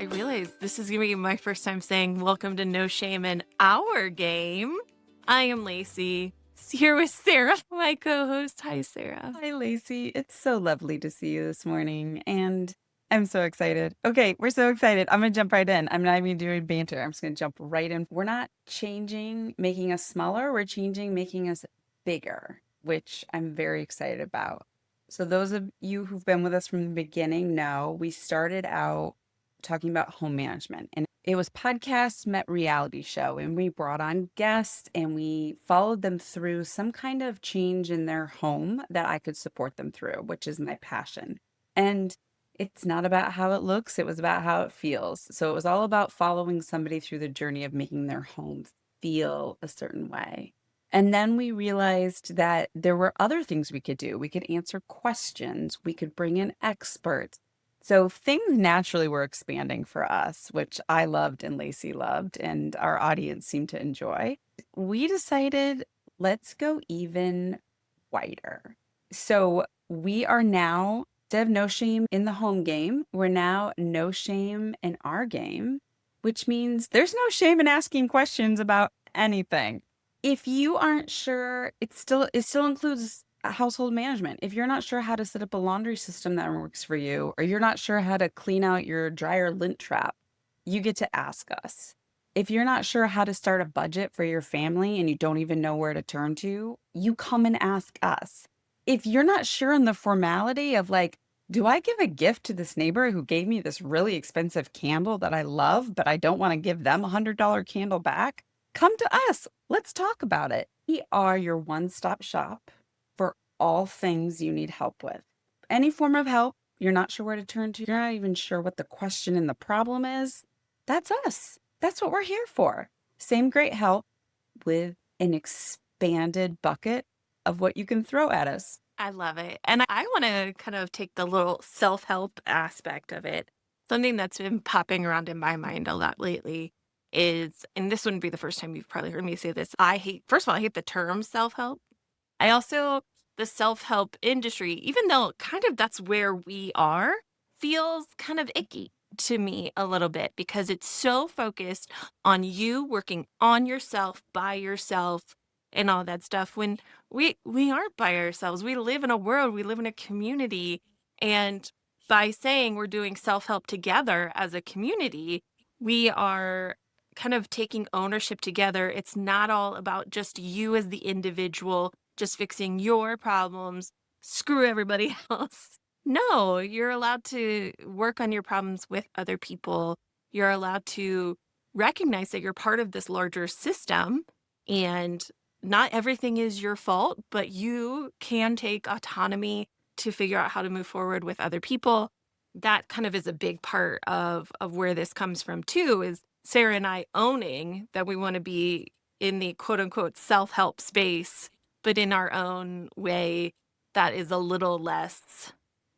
realize this is going to be my first time saying welcome to No Shame in Our Game. I am Lacey, here with Sarah, my co host. Hi, Sarah. Hi, Lacey. It's so lovely to see you this morning. And I'm so excited. Okay, we're so excited. I'm going to jump right in. I'm not even doing banter. I'm just going to jump right in. We're not changing, making us smaller. We're changing, making us bigger, which I'm very excited about. So, those of you who've been with us from the beginning know we started out talking about home management. And it was podcast met reality show. And we brought on guests and we followed them through some kind of change in their home that I could support them through, which is my passion. And it's not about how it looks, it was about how it feels. So it was all about following somebody through the journey of making their home feel a certain way. And then we realized that there were other things we could do. We could answer questions, we could bring in experts. So things naturally were expanding for us, which I loved and Lacey loved, and our audience seemed to enjoy. We decided, let's go even wider. So we are now, instead of no shame in the home game, we're now no shame in our game, which means there's no shame in asking questions about anything. If you aren't sure, it still includes household management. If you're not sure how to set up a laundry system that works for you, or you're not sure how to clean out your dryer lint trap, you get to ask us. If you're not sure how to start a budget for your family and you don't even know where to turn to, you come and ask us. If you're not sure in the formality of like, do I give a gift to this neighbor who gave me this really expensive candle that I love, but I don't want to give them $100 candle back? Come to us. Let's talk about it. We are your one-stop shop for all things you need help with. Any form of help, you're not sure where to turn to, you're not even sure what the question and the problem is, that's us. That's what we're here for. Same great help with an expanded bucket of what you can throw at us. I love it. And I want to kind of take the little self help aspect of it. Something that's been popping around in my mind a lot lately is, and this wouldn't be the first time you've probably heard me say this. First of all, I hate the term self help. I also, the self help industry, even though kind of that's where we are, feels kind of icky to me a little bit because it's so focused on you working on yourself, by yourself, and all that stuff. When we aren't by ourselves, we live in a world, we live in a community, and by saying we're doing self help together as a community, we are kind of taking ownership together. It's not all about just you as the individual just fixing your problems, screw everybody else. No, you're allowed to work on your problems with other people. You're allowed to recognize that you're part of this larger system and not everything is your fault, but you can take autonomy to figure out how to move forward with other people. That kind of is a big part of where this comes from too, is Sarah and I owning that we want to be in the quote unquote self-help space, but in our own way that is a little less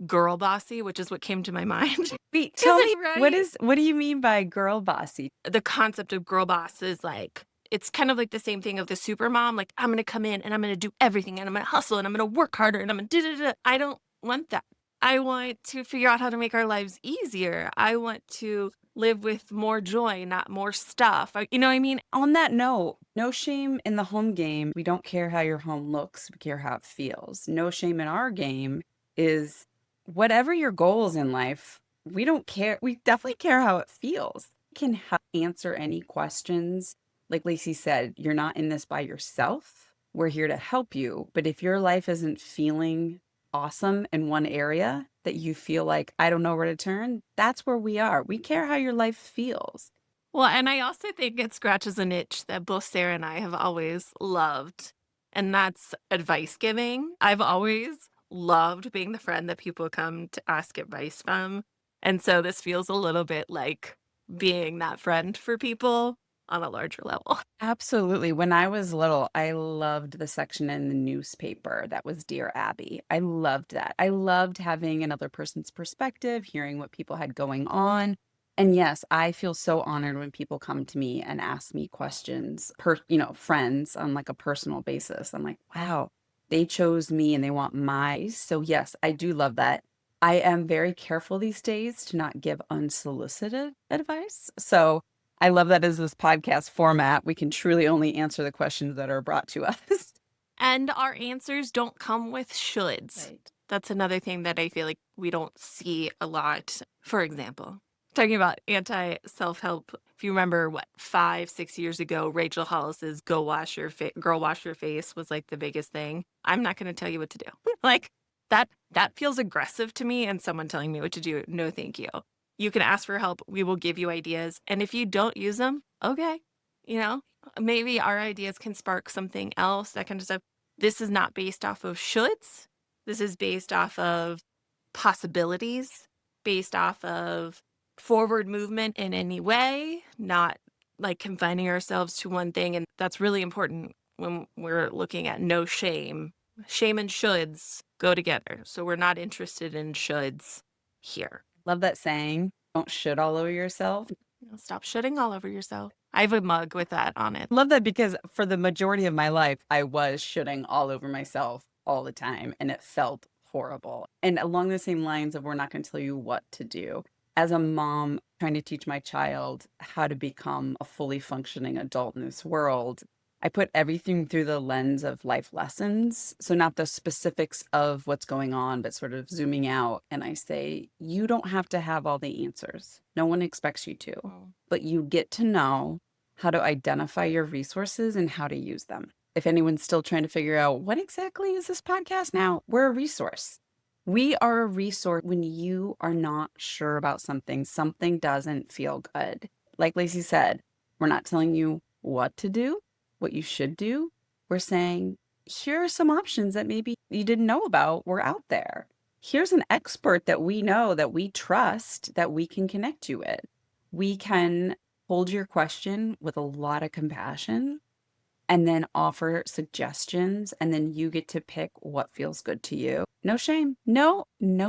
girl bossy, which is what came to my mind. Wait, tell Isn't me, it right? what do you mean by girl bossy? The concept of girl boss is like, it's kind of like the same thing of the super mom. Like, I'm going to come in and I'm going to do everything and I'm going to hustle and I'm going to work harder and I'm going to da da da. I don't want that. I want to figure out how to make our lives easier. I want to live with more joy, not more stuff. You know what I mean? On that note, no shame in the home game. We don't care how your home looks, we care how it feels. No shame in our game is whatever your goals in life, we don't care. We definitely care how it feels. We can answer any questions. Like Lacey said, you're not in this by yourself. We're here to help you. But if your life isn't feeling awesome in one area that you feel like, I don't know where to turn, that's where we are. We care how your life feels. Well, and I also think it scratches an itch that both Sarah and I have always loved, and that's advice giving. I've always loved being the friend that people come to ask advice from. And so this feels a little bit like being that friend for people on a larger level. Absolutely. When I was little, I loved the section in the newspaper that was Dear Abby. I loved that. I loved having another person's perspective, hearing what people had going on. And yes, I feel so honored when people come to me and ask me questions, friends on like a personal basis. I'm like, wow, they chose me and they want my. So yes, I do love that. I am very careful these days to not give unsolicited advice. So I love that as this podcast format, we can truly only answer the questions that are brought to us. And our answers don't come with shoulds. Right. That's another thing that I feel like we don't see a lot. For example, talking about anti self help. If you remember what 5, 6 years ago, Rachel Hollis's "Go Wash Your Girl Wash Your Face" was like the biggest thing. I'm not going to tell you what to do. Like that feels aggressive to me, and someone telling me what to do. No, thank you. You can ask for help. We will give you ideas, and if you don't use them, okay, you know, maybe our ideas can spark something else. That kind of stuff. This is not based off of shoulds. This is based off of possibilities, based off of forward movement in any way, not like confining ourselves to one thing. And that's really important when we're looking at no shame. Shame and shoulds go together. So we're not interested in shoulds here. Love that saying. Don't shit all over yourself. Stop shoulding all over yourself. I have a mug with that on it. Love that because for the majority of my life, I was shitting all over myself all the time and it felt horrible. And along the same lines of we're not going to tell you what to do. As a mom trying to teach my child how to become a fully functioning adult in this world, I put everything through the lens of life lessons. So, not the specifics of what's going on, but sort of zooming out. And I say, you don't have to have all the answers. No one expects you to, Mm. but you get to know how to identify your resources and how to use them. If anyone's still trying to figure out what exactly is this podcast now, we're a resource. We are a resource when you are not sure about something, something doesn't feel good. Like Lacey said, we're not telling you what to do, what you should do. We're saying, here are some options that maybe you didn't know about were out there. Here's an expert that we know, that we trust, that we can connect you with. We can hold your question with a lot of compassion and then offer suggestions. And then you get to pick what feels good to you. No shame. No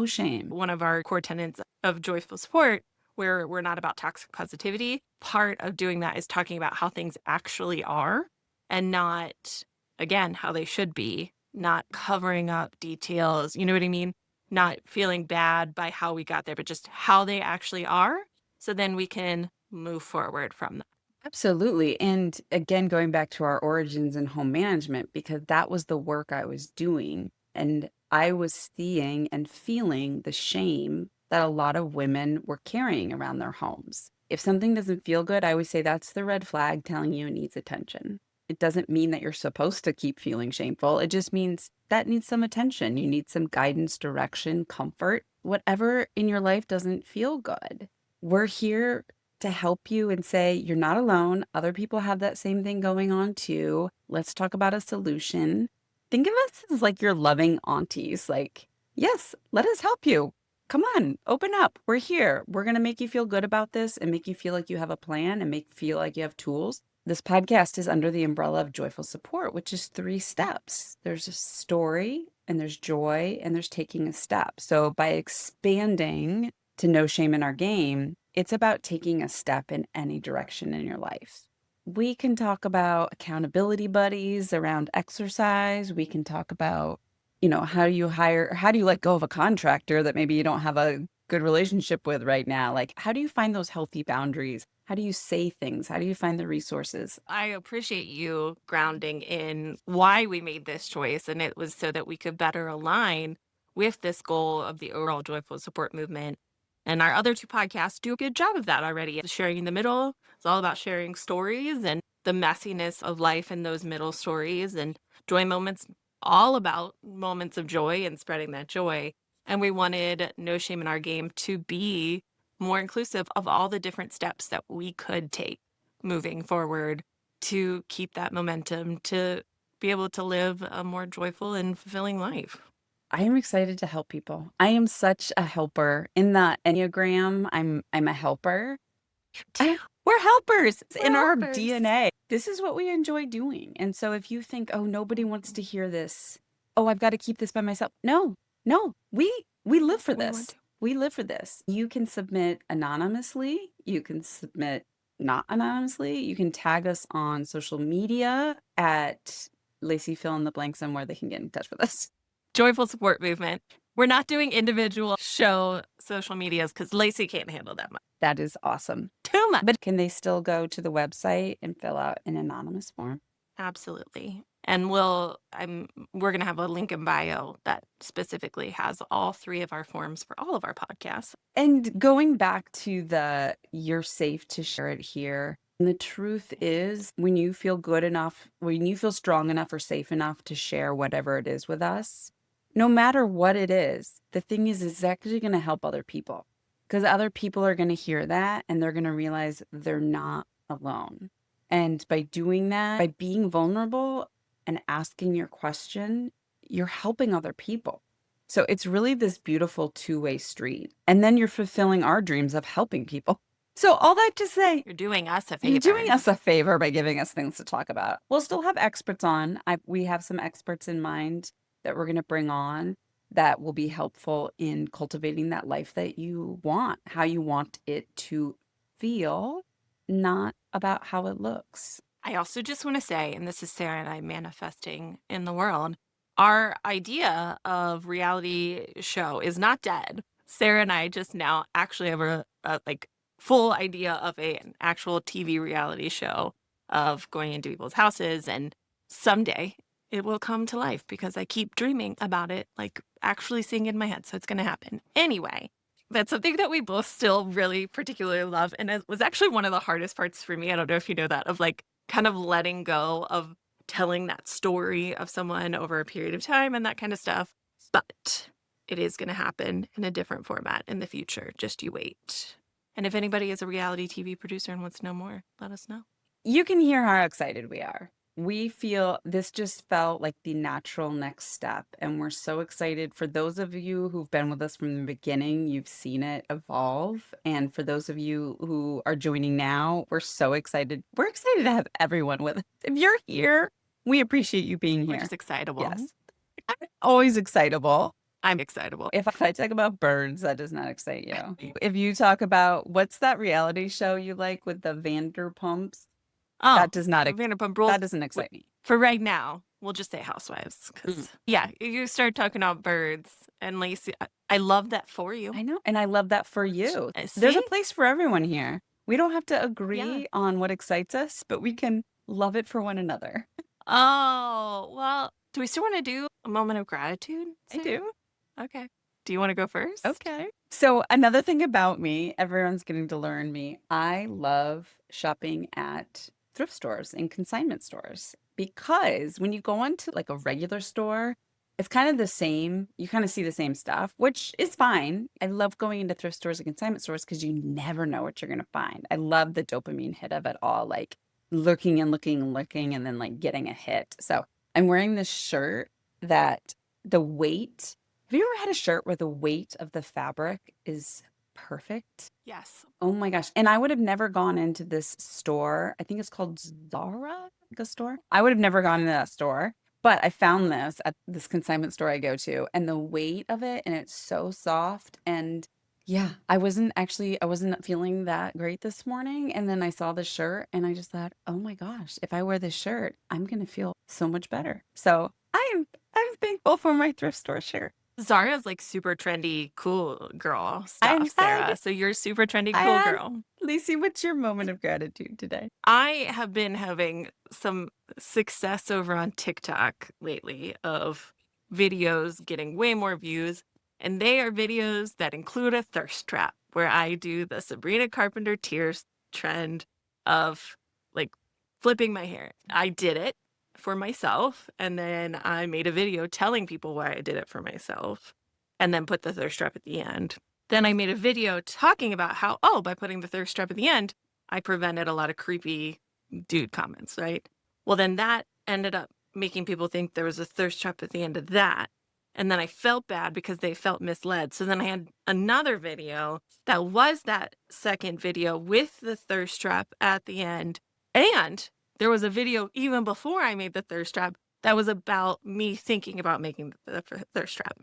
shame. One of our core tenets of joyful support, where we're not about toxic positivity, part of doing that is talking about how things actually are and not, again, how they should be, not covering up details. You know what I mean? Not feeling bad by how we got there, but just how they actually are. So then we can move forward from that. Absolutely. And again, going back to our origins in home management, because that was the work I was doing. And I was seeing and feeling the shame that a lot of women were carrying around their homes. If something doesn't feel good, I always say that's the red flag telling you it needs attention. It doesn't mean that you're supposed to keep feeling shameful. It just means that needs some attention. You need some guidance, direction, comfort, whatever in your life doesn't feel good. We're here to help you and say, you're not alone. Other people have that same thing going on too. Let's talk about a solution. Think of us as like your loving aunties. Like, yes, let us help you. Come on, open up. We're here. We're going to make you feel good about this and make you feel like you have a plan and make you feel like you have tools. This podcast is under the umbrella of joyful support, which is 3 steps. There's a story and there's joy and there's taking a step. So by expanding to no shame in our game, it's about taking a step in any direction in your life. We can talk about accountability buddies around exercise. We can talk about, how do you hire, how do you let go of a contractor that maybe you don't have a good relationship with right now? Like, how do you find those healthy boundaries? How do you say things? How do you find the resources? I appreciate you grounding in why we made this choice. And it was so that we could better align with this goal of the overall joyful support movement. And our other 2 podcasts do a good job of that already. Sharing in the middle, it's all about sharing stories and the messiness of life in those middle stories, and joy moments, all about moments of joy and spreading that joy. And we wanted No Shame in Our Game to be more inclusive of all the different steps that we could take moving forward to keep that momentum, to be able to live a more joyful and fulfilling life. I am excited to help people. I am such a helper. In the Enneagram, I'm a helper. Damn, We're helpers. It's we're in our helpers. DNA. This is what we enjoy doing. And so if you think, "Oh, nobody wants to hear this. Oh, I've got to keep this by myself." No. No. We live for We want this. to. We live for this. You can submit anonymously. You can submit not anonymously. You can tag us on social media at Lacey fill in the blank somewhere they can get in touch with us. Joyful support movement. We're not doing individual show social medias because Lacey can't handle that much. That is awesome. Too much. But can they still go to the website and fill out an anonymous form? Absolutely. And we're gonna have a link in bio that specifically has all three of our forms for all of our podcasts. And going back to the you're safe to share it here, the truth is when you feel good enough, when you feel strong enough or safe enough to share whatever it is with us, no matter what it is, the thing is, it's actually going to help other people because other people are going to hear that and they're going to realize they're not alone. And by doing that, by being vulnerable and asking your question, you're helping other people. So it's really this beautiful two-way street. And then you're fulfilling our dreams of helping people. So all that to say, You're doing us a you're favor. doing us a favor by giving us things to talk about. We'll still have experts on. We have some experts in mind that we're going to bring on that will be helpful in cultivating that life that you want, how you want it to feel, not about how it looks. I also just want to say, and this is Sarah and I manifesting in the world, our idea of reality show is not dead. Sarah and I just now actually have a like full idea of an actual TV reality show of going into people's houses, and someday it will come to life because I keep dreaming about it, like actually seeing it in my head. So it's going to happen. Anyway, that's something that we both still really particularly love. And it was actually one of the hardest parts for me. I don't know if you know that, of like kind of letting go of telling that story of someone over a period of time and that kind of stuff. But it is going to happen in a different format in the future. Just you wait. And if anybody is a reality TV producer and wants to know more, let us know. You can hear how excited we are. We feel this just felt like the natural next step. And we're so excited. For those of you who've been with us from the beginning, you've seen it evolve. And for those of you who are joining now, we're so excited. We're excited to have everyone with us. If you're here, we appreciate you being We're here. just excitable. Yes. I'm always excitable. I'm excitable. If I talk about birds, that does not excite you. If you talk about what's that reality show you like with the Vanderpumps, Oh, that does not Vanderpump Rules. that doesn't excite me. For right now, we'll just say housewives. Because, yeah, you start talking about birds and Lacey. I love that for you. I know. And I love that for you. There's See? a place for everyone here. We don't have to agree Yeah. on what excites us, but we can love it for one another. Oh, well, do we still want to do a moment of gratitude? I Sarah? do. Okay. Do you want to go first? Okay. So another thing about me, everyone's getting to learn me. I love shopping at thrift stores and consignment stores because when you go onto like a regular store, it's kind of the same. You kind of see the same stuff, which is fine. I love going into thrift stores and consignment stores because you never know what you're going to find. I love the dopamine hit of it all, like looking and looking and looking and then like getting a hit. So I'm wearing this shirt that the weight, have you ever had a shirt where the weight of the fabric is perfect? Yes. Oh my gosh. And I would have never gone into this store. I think it's called Zara, like a store. I would have never gone into that store. But I found this at this consignment store I go to, and the weight of it, and it's so soft. And yeah, I wasn't feeling that great this morning. And then I saw the shirt and I just thought, oh my gosh, if I wear this shirt, I'm going to feel so much better. So I'm thankful for my thrift store shirt. Zara's like super trendy, cool girl I'm stuff, Sarah. So you're super trendy, I cool am. girl. Lacey, what's your moment of gratitude today? I have been having some success over on TikTok lately of videos getting way more views. And they are videos that include a thirst trap where I do the Sabrina Carpenter tears trend of like flipping my hair. I did it for myself. And then I made a video telling people why I did it for myself and then put the thirst trap at the end. Then I made a video talking about how, oh, by putting the thirst trap at the end, I prevented a lot of creepy dude comments, right? Well, then that ended up making people think there was a thirst trap at the end of that. And then I felt bad because they felt misled. So then I had another video that was that second video with the thirst trap at the end. And there was a video even before I made the thirst trap that was about me thinking about making the thirst trap.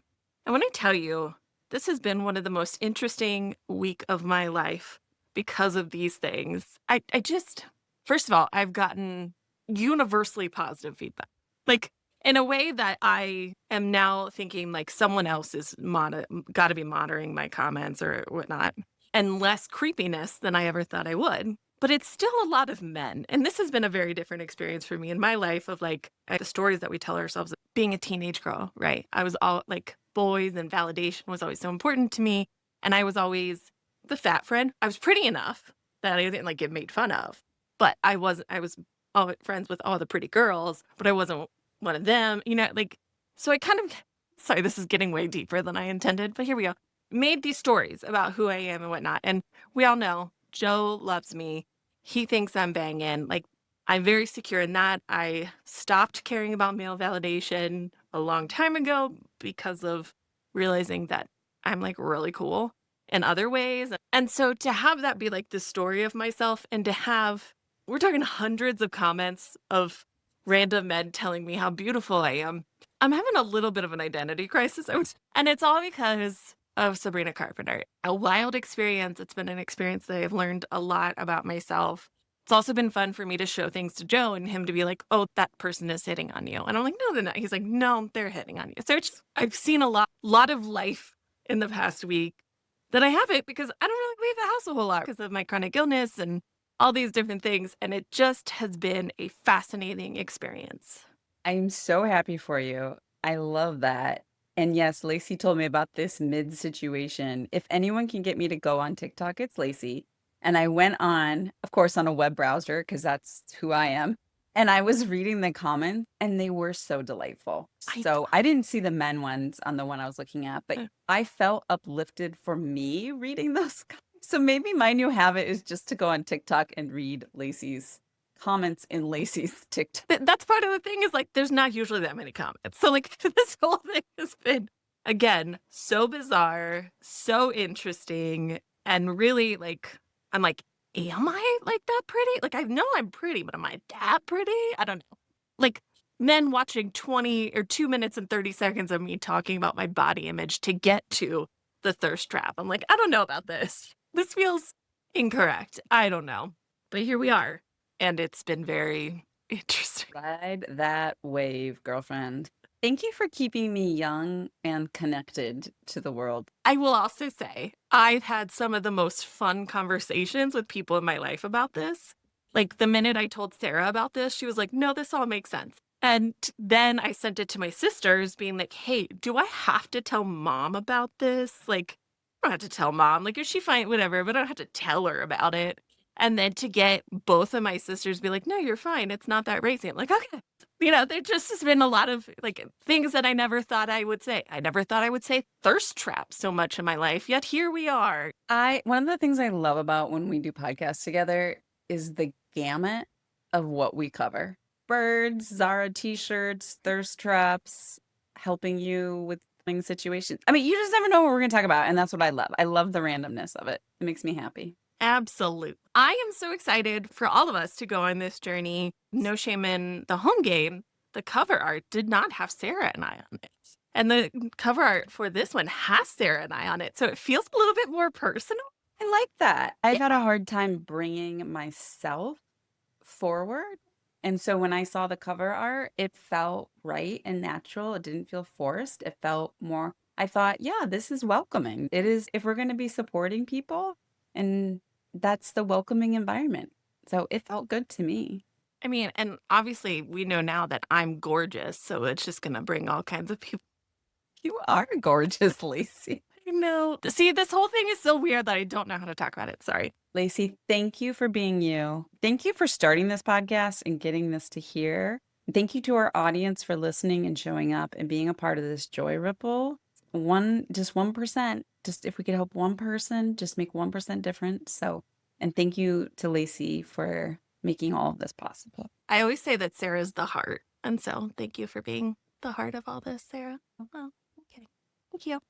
And when I tell you, this has been one of the most interesting week of my life because of these things. I just, first of all, I've gotten universally positive feedback. Like in a way that I am now thinking like someone else is got to be monitoring my comments or whatnot, and less creepiness than I ever thought I would. But it's still a lot of men. And this has been a very different experience for me in my life of like the stories that we tell ourselves of being a teenage girl, right? I was all like boys and validation was always so important to me. And I was always the fat friend. I was pretty enough that I didn't like get made fun of. But I was all friends with all the pretty girls, but I wasn't one of them, like, so I kind of, sorry, this is getting way deeper than I intended, but here we go. Made these stories about who I am and whatnot. And we all know Joe loves me. He thinks I'm banging. Like, I'm very secure in that. I stopped caring about male validation a long time ago because of realizing that I'm like really cool in other ways. And so to have that be like the story of myself and to have, we're talking hundreds of comments of random men telling me how beautiful I am. I'm having a little bit of an identity crisis. And it's all because of Sabrina Carpenter. A wild experience. It's been an experience that I've learned a lot about myself. It's also been fun for me to show things to Joe and him to be like, oh, that person is hitting on you. And I'm like, no, they're not. He's like, no, they're hitting on you. So I've seen a lot of life in the past week that I haven't because I don't really leave the house a whole lot because of my chronic illness and all these different things. And it just has been a fascinating experience. I'm so happy for you. I love that. And yes, Lacey told me about this mid situation. If anyone can get me to go on TikTok, it's Lacey. And I went on, of course, on a web browser because that's who I am. And I was reading the comments and they were so delightful. I So I didn't see the men ones on the one I was looking at, but uh, I felt uplifted for me reading those. So maybe my new habit is just to go on TikTok and read Lacey's comments in Lacey's TikTok. that's part of the thing is like there's not usually that many comments. So like this whole thing has been again so bizarre, so interesting, and really like I'm like, am I like that pretty? Like I know I'm pretty, but am I that pretty? I don't know. Like men watching 20 or 2 minutes and 30 seconds of me talking about my body image to get to the thirst trap. I'm like, I don't know about this. This feels incorrect. I don't know. But here we are. And it's been very interesting. Ride that wave, girlfriend. Thank you for keeping me young and connected to the world. I will also say, I've had some of the most fun conversations with people in my life about this. Like the minute I told Sarah about this, she was like, no, this all makes sense. And then I sent it to my sisters, being like, hey, do I have to tell mom about this? Like, I don't have to tell mom. Like, if she fine, whatever, but I don't have to tell her about it. And then to get both of my sisters be like, no, you're fine. It's not that racy. I'm like, okay. There just has been a lot of like things that I never thought I would say. I never thought I would say thirst trap so much in my life, yet here we are. I one of the things I love about when we do podcasts together is the gamut of what we cover. Birds, Zara t-shirts, thirst traps, helping you with situations. I mean, you just never know what we're going to talk about, and that's what I love. I love the randomness of it. It makes me happy. Absolute. I am so excited for all of us to go on this journey. No shame in the home game. The cover art did not have Sarah and I on it. And the cover art for this one has Sarah and I on it. So it feels a little bit more personal. I like that. I've had a hard time bringing myself forward. And so when I saw the cover art, it felt right and natural. It didn't feel forced. It felt more, I thought, yeah, this is welcoming. It is, if we're going to be supporting people, and that's the welcoming environment. So it felt good to me. I mean, and obviously we know now that I'm gorgeous. So it's just going to bring all kinds of people. You are gorgeous, Lacey. I know. See, this whole thing is so weird that I don't know how to talk about it. Sorry. Lacey, thank you for being you. Thank you for starting this podcast and getting this to here. Thank you to our audience for listening and showing up and being a part of this joy ripple. Just 1%. Just if we could help one person, just make 1% difference. So, and thank you to Lacey for making all of this possible. I always say that Sarah's the heart. And so thank you for being the heart of all this, Sarah. Oh, well, okay. Thank you.